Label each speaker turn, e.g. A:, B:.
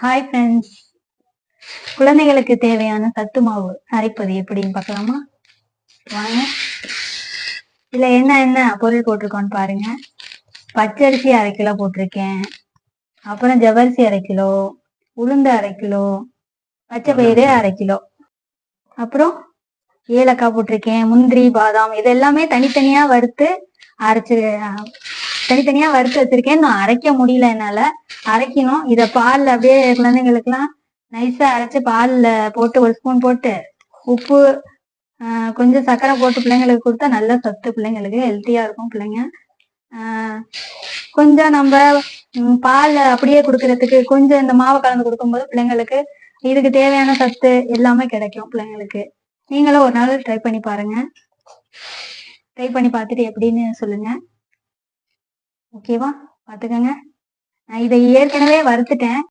A: Hi friends. குழந்தைகளுக்கு தேவையான சத்து மாவு அரைப்பது எப்படின்னு பார்க்கலாமா? வாங்க. இதுல என்ன பொருள் போட்டிருக்கோன்னு பாருங்க. பச்சரிசி 1/2 கிலோ போட்டிருக்கேன். அப்புறம் ஜவ்வரிசி 1/2 கிலோ, உளுந்து 1/2 கிலோ, பச்சை பயிறு 1/2 கிலோ, அப்புறம் ஏலக்காய் போட்டிருக்கேன். முந்திரி, பாதாம் இது எல்லாமே தனித்தனியா வறுத்து வச்சிருக்கேன். நான் அரைக்க முடியல, என்னால அரைக்கணும். இத பால்ல அப்படியே குழந்தைங்களுக்குலாம் நைஸா அரைச்சு பால்ல போட்டு 1 ஸ்பூன் போட்டு உப்பு கொஞ்சம் சர்க்கரை போட்டு பிள்ளைங்களுக்கு கொடுத்தா நல்ல சத்து, பிள்ளைங்களுக்கு ஹெல்த்தியா இருக்கும். பிள்ளைங்க கொஞ்சம் நம்ம பால் அப்படியே கொடுக்கறதுக்கு கொஞ்சம் இந்த மாவை கலந்து கொடுக்கும்போது பிள்ளைங்களுக்கு இதுக்கு தேவையான சத்து எல்லாமே கிடைக்கும் பிள்ளைங்களுக்கு. நீங்களும் ஒரு நாள் ட்ரை பண்ணி பாருங்க. ட்ரை பண்ணி பார்த்துட்டு எப்படின்னு சொல்லுங்க. ஓகேவா? பார்த்துக்கோங்க. நான் இதை ஏற்கனவே வறுத்துட்டேன்.